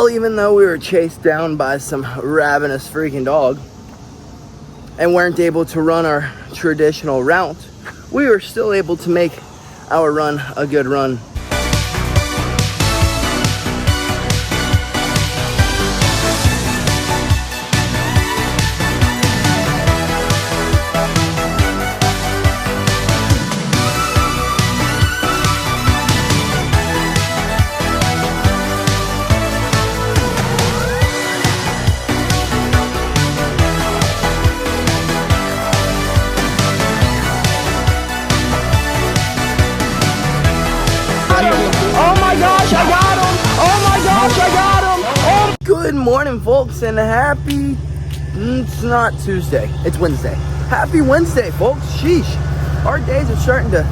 Well, even though we were chased down by some ravenous freaking dog and weren't able to run our traditional route, we were still able to make our run a good run. Good morning, folks, and happy, it's not Tuesday, it's Wednesday. Happy Wednesday, folks. Sheesh, our days are starting to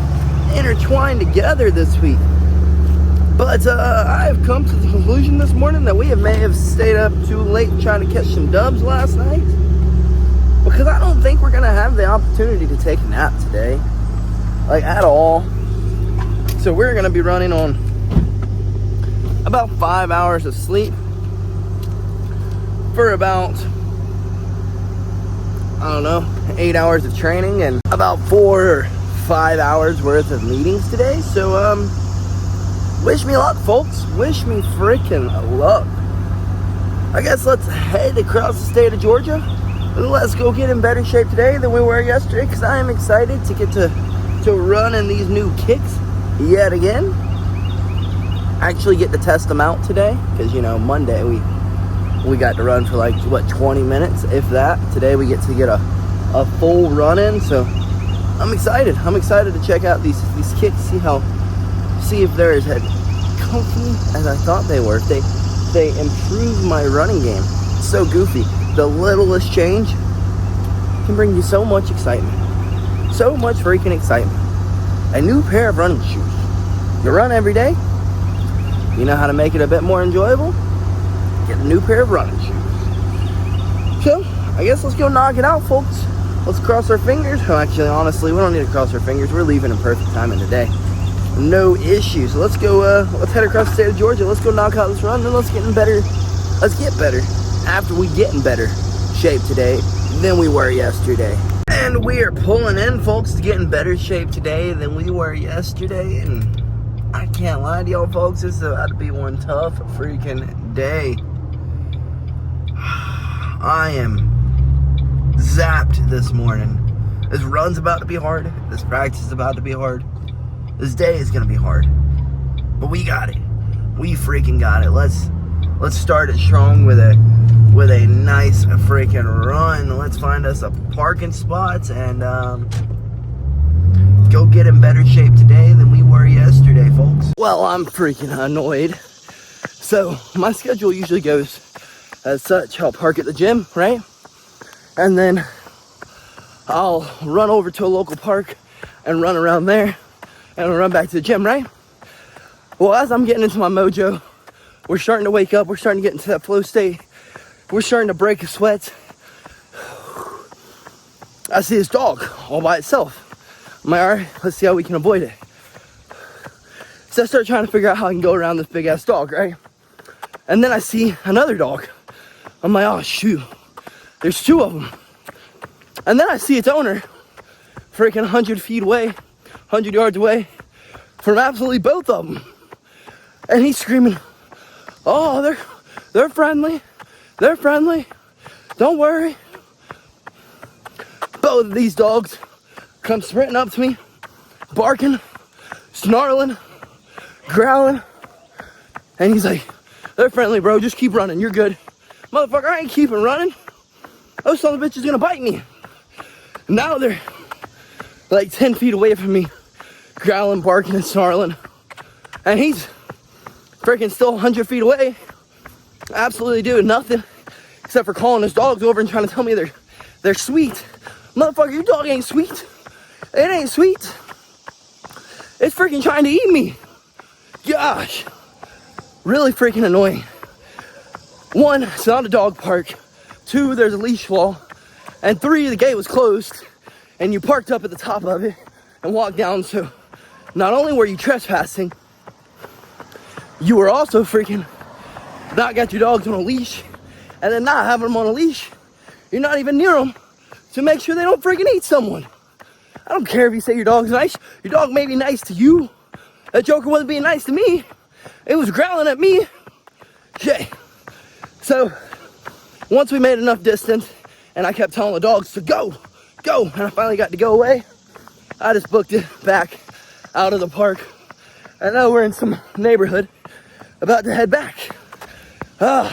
intertwine together this week. But I have come to the conclusion this morning that we may have stayed up too late trying to catch some dubs last night, because I don't think we're gonna have the opportunity to take a nap today, like at all. So we're gonna be running on about 5 hours of sleep for about, I don't know, 8 hours of training and about 4 or 5 hours worth of meetings today. So wish me luck, folks. Wish me freaking luck. I guess let's head across the state of Georgia and let's go get in better shape today than we were yesterday, because I am excited to get to run in these new kicks yet again. Actually get to test them out today, because you know, Monday we got to run for like, what, 20 minutes, if that. Today we get to get a full run in, so I'm excited. I'm excited to check out these kicks, see if they're as comfy as I thought they were. If they improve my running game. It's so goofy. The littlest change can bring you so much excitement. So much freaking excitement. A new pair of running shoes. You run every day, you know how to make it a bit more enjoyable? Get a new pair of running shoes. So, I guess let's go knock it out, folks. Let's cross our fingers. Oh, actually, honestly, we don't need to cross our fingers. We're leaving in perfect time in the day. No issues. So let's go, let's head across the state of Georgia. Let's go knock out this run, and let's get better after we get in better shape today than we were yesterday. And we are pulling in, folks, to get in better shape today than we were yesterday. And I can't lie to y'all, folks, this is about to be one tough freaking day. I am zapped this morning. This run's about to be hard. This practice is about to be hard. This day is gonna be hard. But we got it. We freaking got it. Let's start it strong with a nice freaking run. Let's find us a parking spots and go get in better shape today than we were yesterday, folks. Well, I'm freaking annoyed. So my schedule usually goes as such. I'll park at the gym, right? And then I'll run over to a local park and run around there and I'll run back to the gym, right? Well, as I'm getting into my mojo, we're starting to wake up. We're starting to get into that flow state. We're starting to break a sweat. I see this dog all by itself. I'm like, all right, let's see how we can avoid it. So I start trying to figure out how I can go around this big ass dog, right? And then I see another dog. I'm like, oh shoot, there's two of them. And then I see its owner freaking 100 feet away, 100 yards away from absolutely both of them. And he's screaming, oh, they're friendly. They're friendly. Don't worry. Both of these dogs come sprinting up to me, barking, snarling, growling. And he's like, they're friendly, bro. Just keep running. You're good. Motherfucker, I ain't keeping running. Those son of a bitches gonna bite me. Now they're like 10 feet away from me, growling, barking, and snarling. And he's freaking still 100 feet away, absolutely doing nothing except for calling his dogs over and trying to tell me they're sweet. Motherfucker, your dog ain't sweet. It ain't sweet. It's freaking trying to eat me. Gosh. Really freaking annoying. One, it's not a dog park. Two, there's a leash wall. And three, the gate was closed. And you parked up at the top of it and walked down. So not only were you trespassing, you were also freaking not got your dogs on a leash, and then not having them on a leash, you're not even near them to make sure they don't freaking eat someone. I don't care if you say your dog's nice. Your dog may be nice to you. That joker wasn't being nice to me. It was growling at me. Okay. So, once we made enough distance, and I kept telling the dogs to go, and I finally got to go away, I just booked it back out of the park. And now we're in some neighborhood, about to head back. But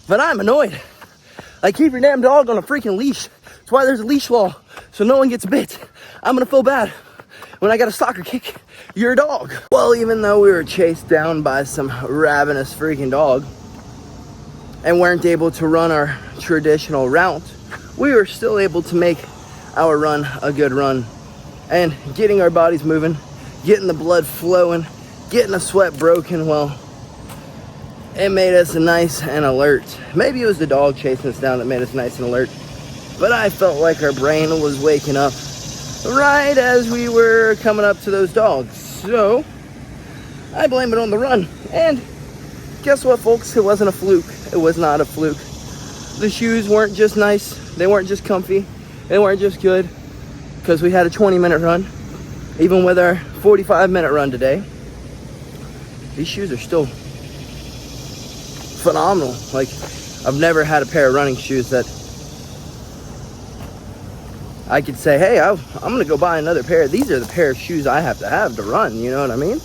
I'm annoyed. Like, keep your damn dog on a freaking leash. That's why there's a leash law, so no one gets bit. I'm gonna feel bad when I gotta soccer kick your dog. Well, even though we were chased down by some ravenous freaking dog and weren't able to run our traditional route, we were still able to make our run a good run. And getting our bodies moving, getting the blood flowing, getting the sweat broken, well, it made us nice and alert. Maybe it was the dog chasing us down that made us nice and alert, but I felt like our brain was waking up right as we were coming up to those dogs. So I blame it on the run. And guess what, folks? It wasn't a fluke. It was not a fluke. The shoes weren't just nice. They weren't just comfy. They weren't just good because we had a 20-minute run. Even with our 45-minute run today, these shoes are still phenomenal. Like, I've never had a pair of running shoes that I could say, hey, I'm gonna go buy another pair. These are the pair of shoes I have to run, you know what I mean?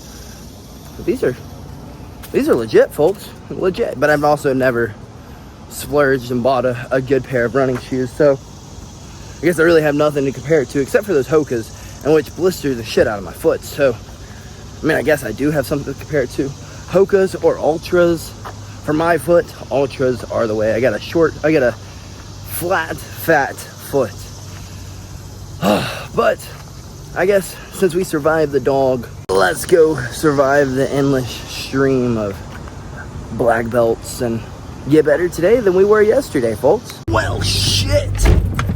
But these are legit, folks, legit. But I've also never splurged and bought a good pair of running shoes, so I guess I really have nothing to compare it to except for those Hokas, and which blister the shit out of my foot. So I mean, I guess I do have something to compare it to. Hokas or Ultras. For my foot, Ultras are the way. I got a flat, fat foot. But I guess since we survived the dog, let's go survive the endless stream of black belts and get better today than we were yesterday, folks. Well, shit.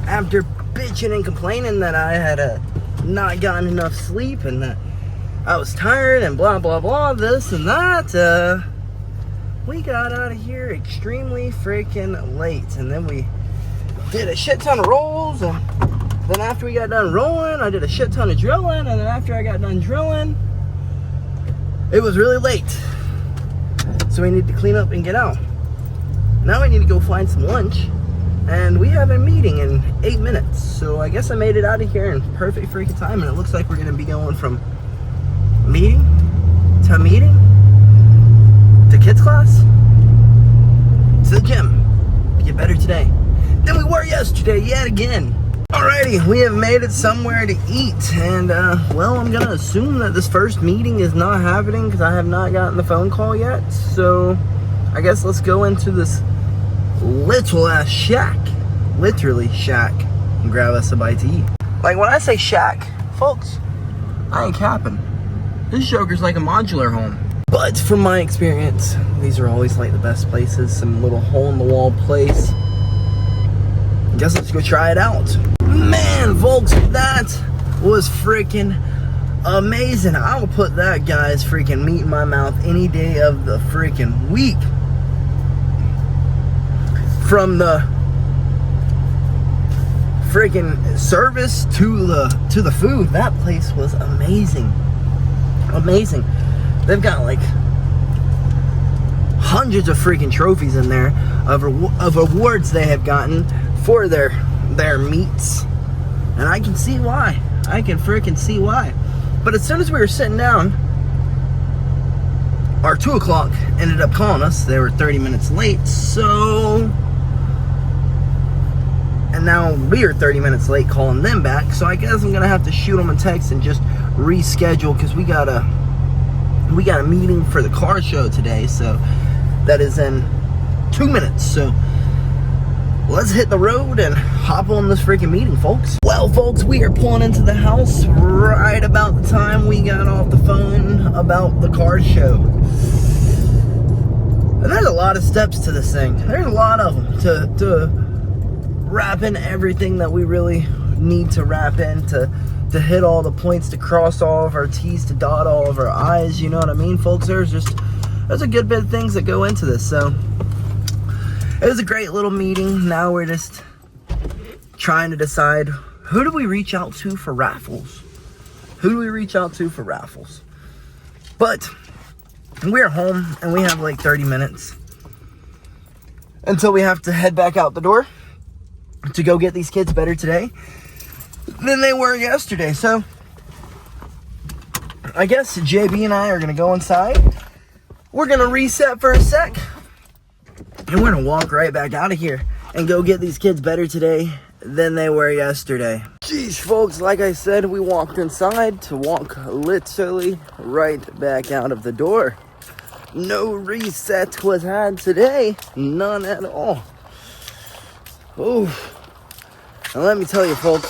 After bitching and complaining that I had not gotten enough sleep and that I was tired and blah, blah, blah, this and that, we got out of here extremely freaking late. And then we did a shit ton of rolls, and then after we got done rolling, I did a shit ton of drilling, and then after I got done drilling, it was really late. So we need to clean up and get out. Now we need to go find some lunch, and we have a meeting in 8 minutes. So I guess I made it out of here in perfect freaking time, and it looks like we're gonna be going from meeting to meeting to kids class to the gym to get better today than we were yesterday yet again. Alrighty, we have made it somewhere to eat, and well, I'm gonna assume that this first meeting is not happening because I have not gotten the phone call yet. So I guess let's go into this little ass shack, literally shack, and grab us a bite to eat. Like, when I say shack, folks, I ain't capping. This joker's like a modular home. But from my experience, these are always like the best places. Some little hole-in-the-wall place. Guess let's go try it out. Man, folks, that was freaking amazing. I will put that guy's freaking meat in my mouth any day of the freaking week. From the freaking service to the food, that place was amazing. Amazing. They've got like hundreds of freaking trophies in there of awards they have gotten for their meats, and I can see why. I can freaking see why. But as soon as we were sitting down, our 2 o'clock ended up calling us. They were 30 minutes late, so, and now we are 30 minutes late calling them back. So I guess I'm gonna have to shoot them a text and just reschedule, because we got a meeting for the car show today, so that is in 2 minutes. So let's hit the road and hop on this freaking meeting, folks. Well, folks, we are pulling into the house right about the time we got off the phone about the car show. And there's a lot of steps to this thing. There's a lot of them to wrap in everything that we really need to wrap in, to hit all the points, to cross all of our T's, to dot all of our I's, you know what I mean, folks? There's just there's a good bit of things that go into this. So it was a great little meeting. Now we're just trying to decide, who do we reach out to for raffles? Who do we reach out to for raffles? But we're home and we have like 30 minutes until we have to head back out the door to go get these kids better today than they were yesterday. So I guess JB and I are going to go inside. We're going to reset for a sec. And we're going to walk right back out of here and go get these kids better today than they were yesterday. Jeez, folks, like I said, we walked inside to walk literally right back out of the door. No reset was had today. None at all. Ooh. And let me tell you, folks,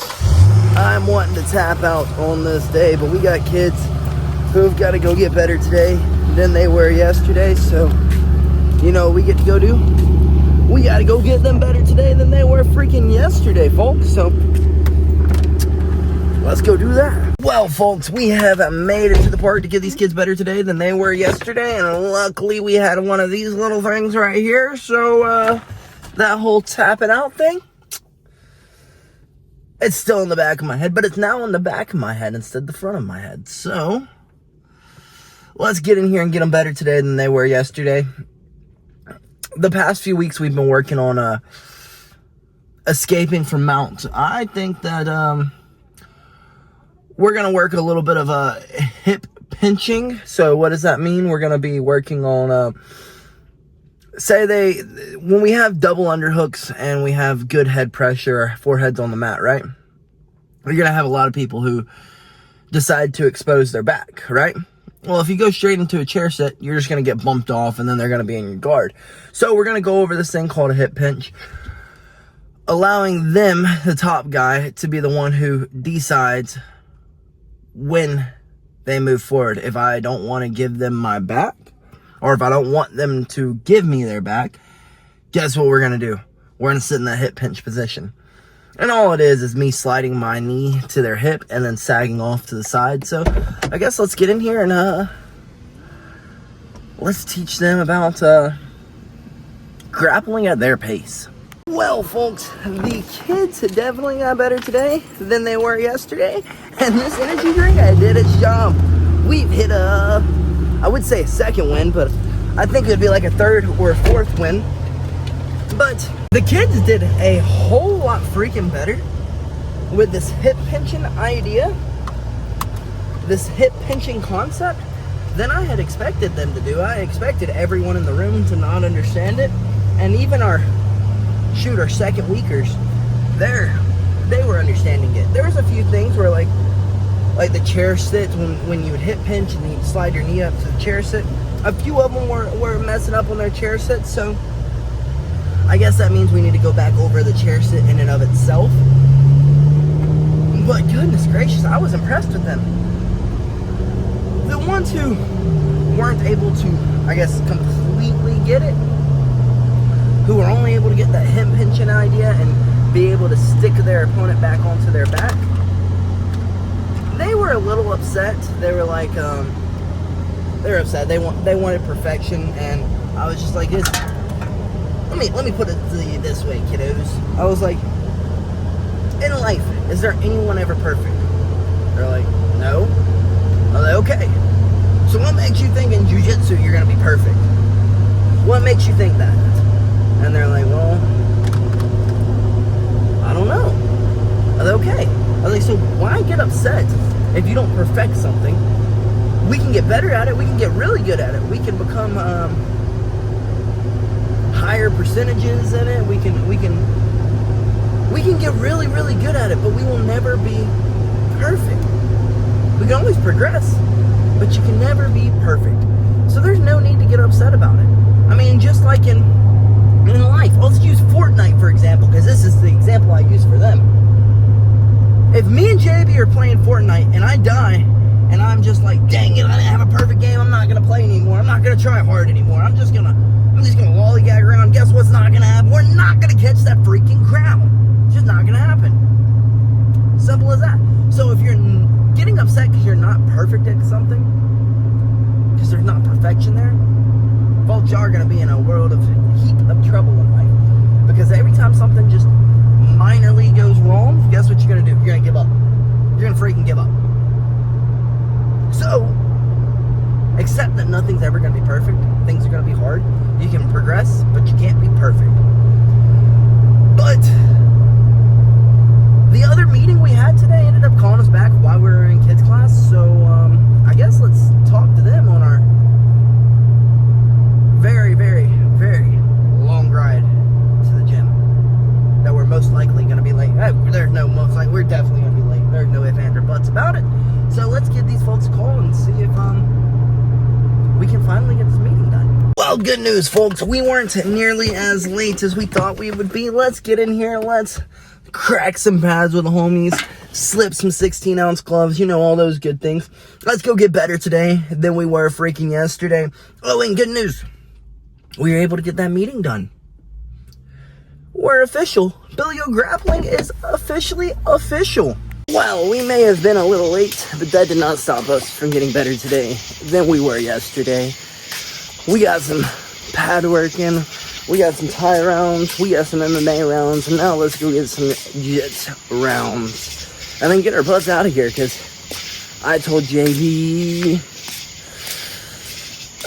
I'm wanting to tap out on this day, but we got kids who've got to go get better today than they were yesterday. So, you know what we get to go do? We got to go get them better today than they were freaking yesterday, folks. So, let's go do that. Well, folks, we have made it to the park to get these kids better today than they were yesterday. And luckily, we had one of these little things right here. So, that whole tapping out thing, it's still in the back of my head. But it's now in the back of my head instead of the front of my head. So, let's get in here and get them better today than they were yesterday. The past few weeks, we've been working on escaping from mounts. I think that we're going to work a little bit of hip pinching. So what does that mean? We're going to be working on, when we have double underhooks and we have good head pressure, foreheads on the mat, right? We're going to have a lot of people who decide to expose their back, right? Well, if you go straight into a chair sit, you're just going to get bumped off and then they're going to be in your guard. So we're going to go over this thing called a hip pinch, allowing them, the top guy, to be the one who decides when they move forward. If I don't want to give them my back, or if I don't want them to give me their back, guess what we're going to do? We're going to sit in that hip pinch position. And all it is me sliding my knee to their hip and then sagging off to the side. So I guess let's get in here and let's teach them about grappling at their pace. Well, folks, the kids definitely got better today than they were yesterday. And this energy drink, I did its job. We've hit I would say a second win, but I think it'd be like a third or a fourth win. But the kids did a whole lot freaking better with this hip pinching idea, this hip pinching concept, than I had expected them to do. I expected everyone in the room to not understand it, and even our second weekers, they were understanding it. There was a few things where like the chair sits, when you would hip pinch and you'd slide your knee up to the chair sit, a few of them were messing up on their chair sits. So I guess that means we need to go back over the chair sit in and of itself. But goodness gracious, I was impressed with them. The ones who weren't able to, I guess, completely get it, who were only able to get that hip pinching idea and be able to stick their opponent back onto their back, they were a little upset. They were like, they were upset. They wanted perfection, and I was just like, let me put it to you this way, kiddos. I was like, in life, is there anyone ever perfect? They're like, no. I was like, okay. So what makes you think in jiu-jitsu you're gonna be perfect? What makes you think that? And they're like, well, I don't know. I was like, okay. I was like, so why get upset if you don't perfect something? We can get better at it. We can get really good at it. We can become higher percentages in it. We can get really, really good at it, but we will never be perfect. We can always progress, but you can never be perfect. So there's no need to get upset about it. I mean, just like in life, let's use Fortnite for example, because this is the example I use for them. If me and JB are playing Fortnite and I die, and I'm just like, dang it, I didn't have a perfect game, I'm not gonna play anymore, I'm not gonna try hard anymore, I'm just gonna lollygag around. Guess what's not gonna happen? We're not gonna catch that freaking crown. It's just not gonna happen. Simple as that. So if you're getting upset because you're not perfect at something, because there's not perfection there, folks, y'all are going to be in a world of heap of trouble in life. Because every time something just minorly goes wrong, guess what you're going to do? You're going to give up. You're going to freaking give up. So, accept that nothing's ever going to be perfect. Things are going to be hard. You can progress, but you can't be perfect. But the other meeting we had today ended up calling us back while we were in kids class. So, I guess let's talk to them on our very, very, very long ride to the gym that we're most likely going to be late. There's no most likely. We're definitely going to be late. There's no ifs, ands, or buts about it. So let's give these folks a call and see if we can finally get this meeting done. Well, good news, folks. We weren't nearly as late as we thought we would be. Let's get in here. Let's crack some pads with the homies. Slip some 16-ounce gloves. You know, all those good things. Let's go get better today than we were freaking yesterday. Oh, and good news. We were able to get that meeting done. We're official. BillyGoat Grappling is officially official. Well, we may have been a little late, but that did not stop us from getting better today than we were yesterday. We got some pad work in, we got some Thai rounds, we got some MMA rounds, and now let's go get some Jits rounds. And then get our butts out of here, because I told JV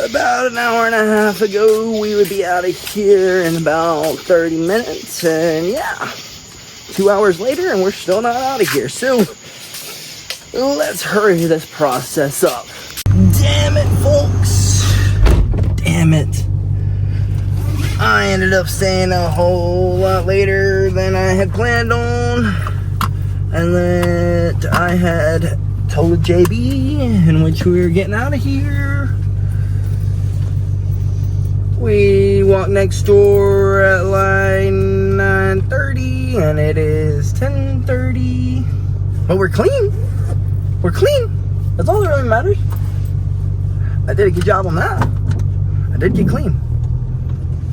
about an hour and a half ago we would be out of here in about 30 minutes, and yeah. 2 hours later and we're still not out of here. So let's hurry this process up. Damn it, folks. Damn it. I ended up staying a whole lot later than I had planned on. And that I had told JB in which we were getting out of here. We walked next door at like 9:30 and it is 10:30. But we're clean. We're clean. That's all that really matters. I did a good job on that. I did get clean.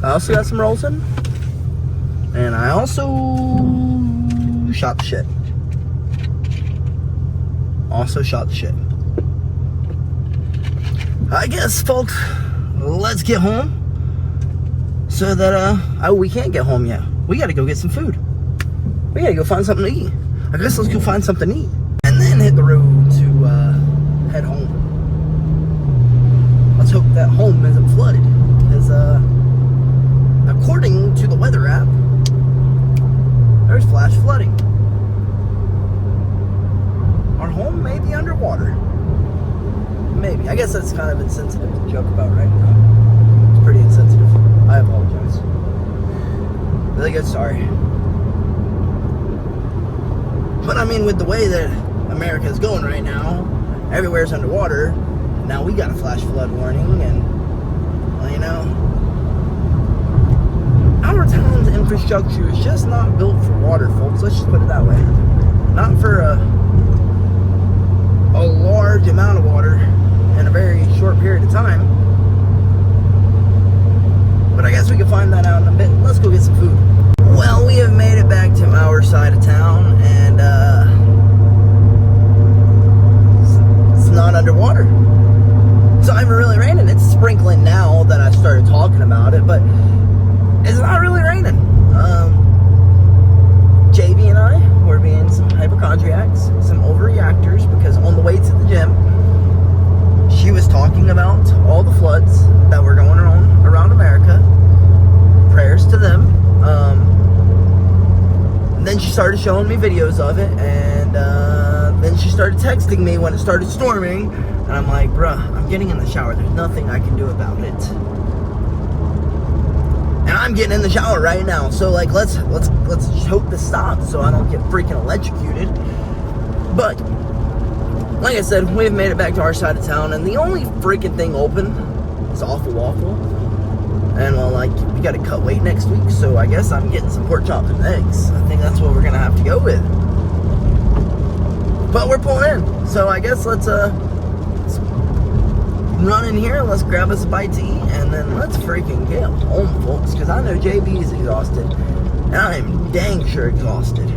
I also got some rolls in. And I also shot the shit. Also shot the shit. I guess, folks, let's get home. So that, we can't get home yet. We gotta go get some food. We gotta go find something to eat. I guess let's go find something to eat. And then hit the road to, head home. Let's hope that home isn't flooded. Because, according to the weather app, there's flash flooding. Our home may be underwater. Maybe. I guess that's kind of insensitive to joke about right now. It's pretty insensitive. I apologize. Really good, sorry. But I mean, with the way that America is going right now, everywhere's underwater. Now we got a flash flood warning, and, well, you know, our town's infrastructure is just not built for water, folks. Let's just put it that way. Not for a large amount of water in a very short period of time. But I guess we can find that out in a bit. Let's go get some food. Well, we have made it back to our side of town, and it's not underwater. It's not even really raining. It's sprinkling now that I started talking about it, but it's not really raining. JB and I were being some hypochondriacs, some overreactors, because on the way to the gym, she was talking about all the floods that were going on around America. Prayers to them. Then she started showing me videos of it, and then she started texting me when it started storming, and I'm like, bruh, I'm getting in the shower. There's nothing I can do about it. And I'm getting in the shower right now, so like let's just hope this stops so I don't get freaking electrocuted. But like I said, we've made it back to our side of town, and the only freaking thing open is Awful Waffle. And well, like, we gotta cut weight next week, so I guess I'm getting some pork chops and eggs. I think that's what we're gonna have to go with. But we're pulling in, so I guess let's run in here, let's grab us a bite to eat, and then let's freaking get home, folks, because I know JB's exhausted, and I am dang sure exhausted.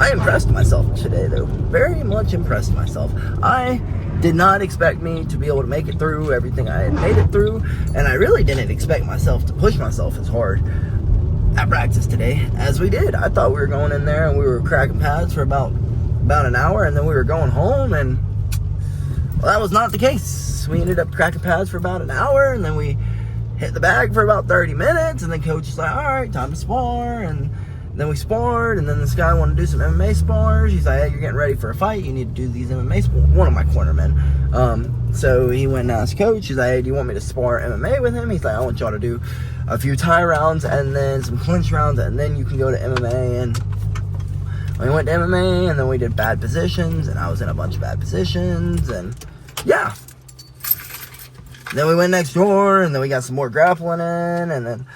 I impressed myself today, though. Very much impressed myself. I Did not expect me to be able to make it through everything I had made it through, and I really didn't expect myself to push myself as hard at practice today as we did. I thought we were going in there and we were cracking pads for about an hour, and then we were going home, and well, that was not the case. We ended up cracking pads for about an hour, and then we hit the bag for about 30 minutes, and then coach was like, all right, time to spar, and then we sparred, and then this guy wanted to do some MMA spars. He's like, hey, you're getting ready for a fight. You need to do these MMA spars. One of my cornermen. So he went and asked coach. He's like, hey, do you want me to spar MMA with him? He's like, I want y'all to do a few tie rounds and then some clinch rounds, and then you can go to MMA. And we went to MMA, and then we did bad positions, and I was in a bunch of bad positions, and yeah. Then we went next door, and then we got some more grappling in, and then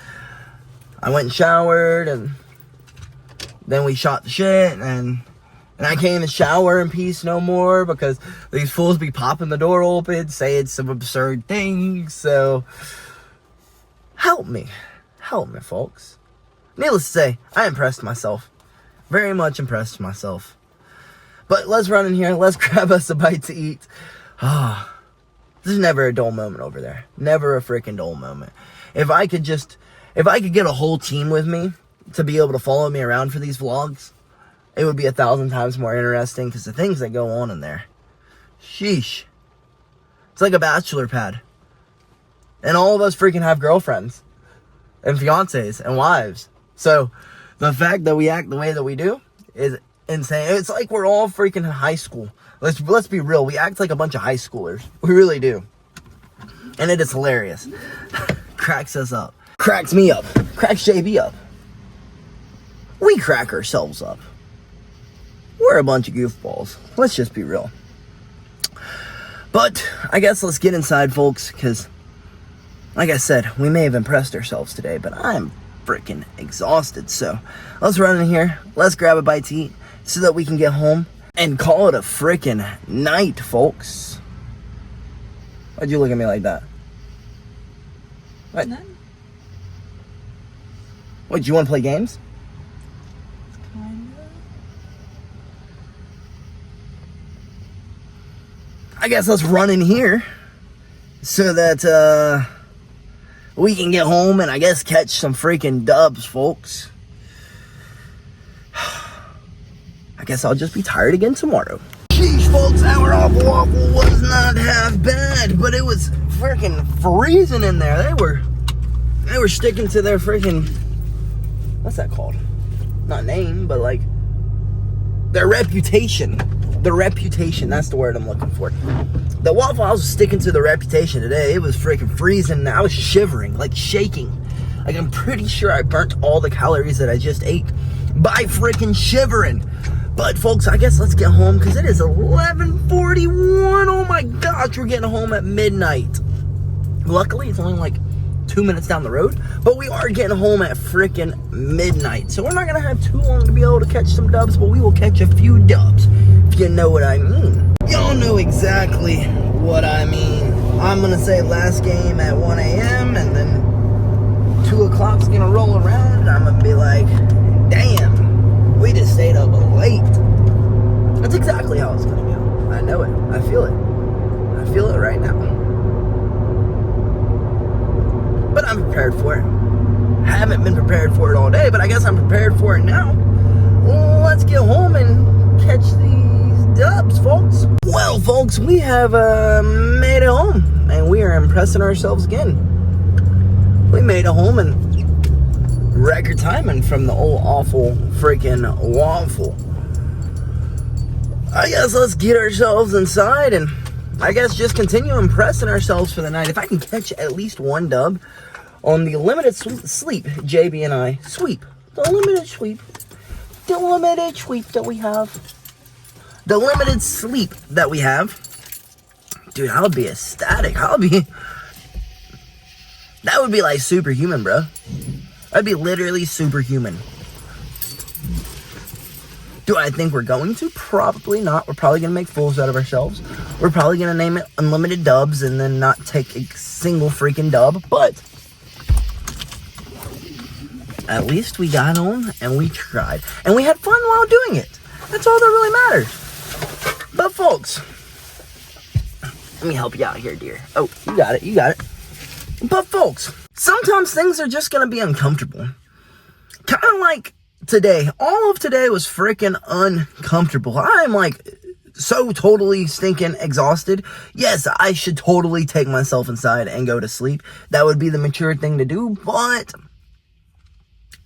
I went and showered, and then we shot the shit, and I can't even shower in peace no more because these fools be popping the door open, saying some absurd things. So help me, folks. Needless to say, I impressed myself. Very much impressed myself. But let's run in here, let's grab us a bite to eat. There's never a dull moment over there. Never a freaking dull moment. If I could get a whole team with me to be able to follow me around for these vlogs, it would be 1,000 times more interesting, because the things that go on in there, sheesh. It's like a bachelor pad. And all of us freaking have girlfriends and fiancés and wives. So the fact that we act the way that we do is insane. It's like we're all freaking in high school. Let's be real. We act like a bunch of high schoolers. We really do. And it is hilarious. Cracks us up. Cracks me up. Cracks JB up. We crack ourselves up. We're a bunch of goofballs. Let's just be real. But I guess let's get inside, folks, because like I said, we may have impressed ourselves today, but I'm freaking exhausted. So let's run in here. Let's grab a bite to eat so that we can get home and call it a freaking night, folks. Why'd you look at me like that? What? None. What, do you want to play games? Kind of. I guess let's run in here so that we can get home and I guess catch some freaking dubs, folks. I guess I'll just be tired again tomorrow. Sheesh, folks, our awful waffle was not half bad, but it was freaking freezing in there. They were sticking to their freaking, what's that called? Not name, but like their reputation. The reputation, that's the word I'm looking for. The Waffle House was sticking to the reputation today. It was freaking freezing. I was shivering, like shaking. Like I'm pretty sure I burnt all the calories that I just ate by freaking shivering. But folks, I guess let's get home because it is 11:41. Oh my gosh, we're getting home at midnight. Luckily, it's only like 2 minutes down the road, but we are getting home at freaking midnight. So we're not gonna have too long to be able to catch some dubs, but we will catch a few dubs, if you know what I mean. Y'all know exactly what I mean. I'm gonna say last game at 1 a.m. and then 2 o'clock's gonna roll around and I'm gonna be like, damn, we just stayed up late. That's exactly how it's gonna go. I know it. I feel it. I feel it right now. But I'm prepared for it. Haven't been prepared for it all day, but I guess I'm prepared for it now. Let's get home and catch these dubs, folks. Well, folks, we have made it home, and we are impressing ourselves again. We made it home in record timing from the old awful freaking waffle. I guess let's get ourselves inside and I guess just continue impressing ourselves for the night. If I can catch at least one dub on the limited sleep, JB and I sweep. The limited sweep. The limited sweep that we have. The limited sleep that we have. Dude, I would be ecstatic. That would be like superhuman, bro. That'd be literally superhuman. Do I think we're going to? Probably not. We're probably going to make fools out of ourselves. We're probably going to name it Unlimited Dubs and then not take a single freaking dub. But at least we got on and we tried. And we had fun while doing it. That's all that really matters. But folks, Let me help you out here, dear. Oh, you got it. But folks, sometimes things are just gonna be uncomfortable. Kind of like today. All of today was freaking uncomfortable. I'm like so totally stinking exhausted. Yes, I should totally take myself inside and go to sleep. That would be the mature thing to do, but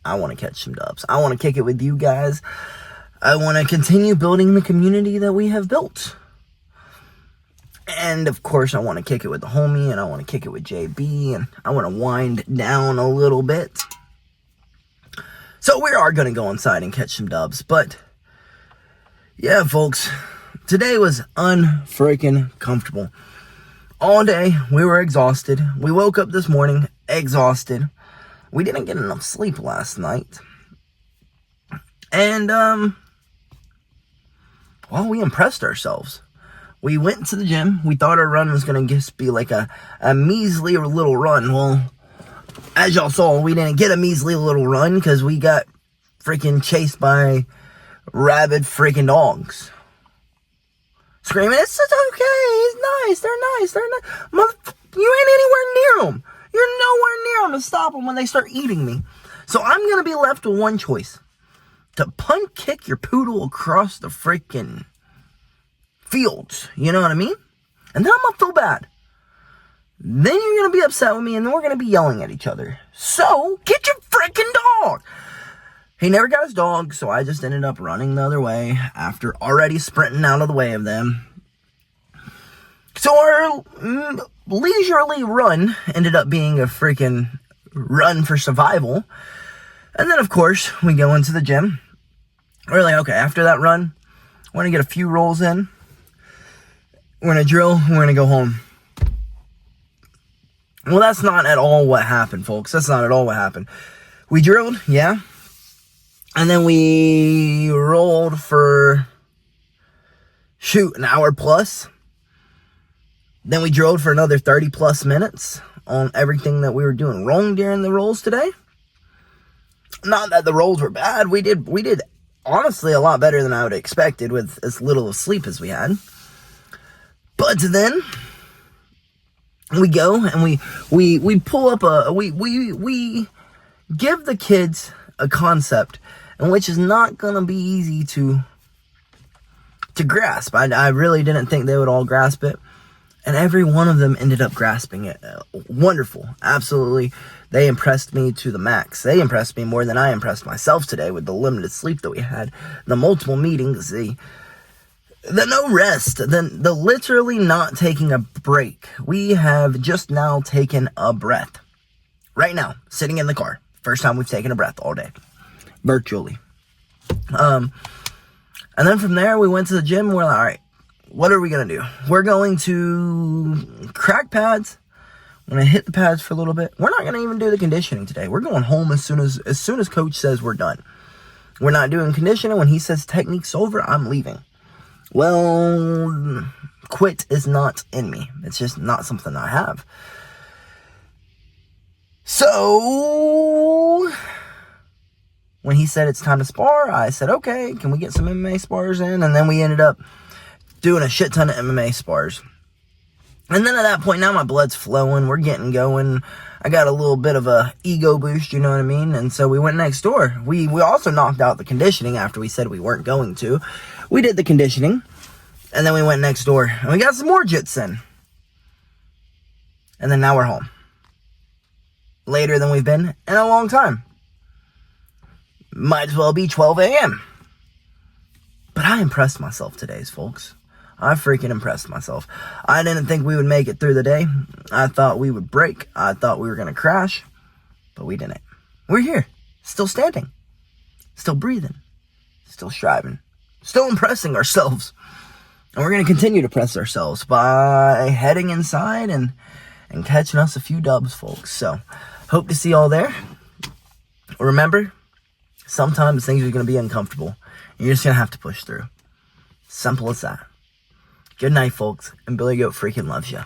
I want to catch some dubs. I want to kick it with you guys. I want to continue building the community that we have built. And of course, I want to kick it with the homie, and I want to kick it with JB, and I want to wind down a little bit. So we are going to go inside and catch some dubs. But yeah, folks, today was unfreaking comfortable. All day, we were exhausted. We woke up this morning exhausted. We didn't get enough sleep last night. And, well, we impressed ourselves. We went to the gym. We thought our run was going to just be like a measly little run. Well, as y'all saw, we didn't get a measly little run because we got freaking chased by rabid freaking dogs. Screaming, it's okay, he's nice, they're nice. You ain't anywhere near them. You're nowhere near them to stop them when they start eating me. So I'm going to be left with one choice. To punt kick your poodle across the freaking fields. You know what I mean? And then I'm going to feel bad. Then you're going to be upset with me, and then we're going to be yelling at each other. So, get your freaking dog! He never got his dog, so I just ended up running the other way after already sprinting out of the way of them. So our leisurely run ended up being a freaking run for survival. And then, of course, we go into the gym. We're like, okay, after that run, we're going to get a few rolls in. We're going to drill. We're going to go home. Well, that's not at all what happened, folks. That's not at all what happened. We drilled, yeah. And then we rolled for, an hour plus. Then we drilled for another 30 plus minutes on everything that we were doing wrong during the rolls today. Not that the rolls were bad. We did honestly a lot better than I would have expected with as little of sleep as we had. But then we go and we pull up we give the kids a concept in which is not gonna be easy to grasp. I really didn't think they would all grasp it, and every one of them ended up grasping it. Wonderful, absolutely. They impressed me to the max. They impressed me more than I impressed myself today with the limited sleep that we had, the multiple meetings, the no rest, the literally not taking a break. We have just now taken a breath. Right now, sitting in the car. First time we've taken a breath all day. Virtually. And then from there, we went to the gym. We're like, all right, what are we going to do? We're going to crack pads. I'm going to hit the pads for a little bit. We're not going to even do the conditioning today. We're going home as soon as coach says we're done. We're not doing conditioning. When he says technique's over, I'm leaving. Well, quit is not in me. It's just not something I have. So, when he said it's time to spar, I said, okay, can we get some MMA spars in? And then we ended up doing a shit ton of MMA spars. And then at that point, now my blood's flowing. We're getting going. I got a little bit of a ego boost, you know what I mean? And so we went next door. We also knocked out the conditioning after we said we weren't going to. We did the conditioning. And then we went next door. And we got some more jits in. And then now we're home. Later than we've been in a long time. Might as well be 12 a.m. But I impressed myself today, folks. I freaking impressed myself. I didn't think we would make it through the day. I thought we would break. I thought we were going to crash. But we didn't. We're here. Still standing. Still breathing. Still striving. Still impressing ourselves. And we're going to continue to press ourselves by heading inside and catching us a few dubs, folks. So, hope to see y'all there. Remember, sometimes things are going to be uncomfortable. You're just going to have to push through. Simple as that. Good night, folks. And BillyGoat freaking loves you.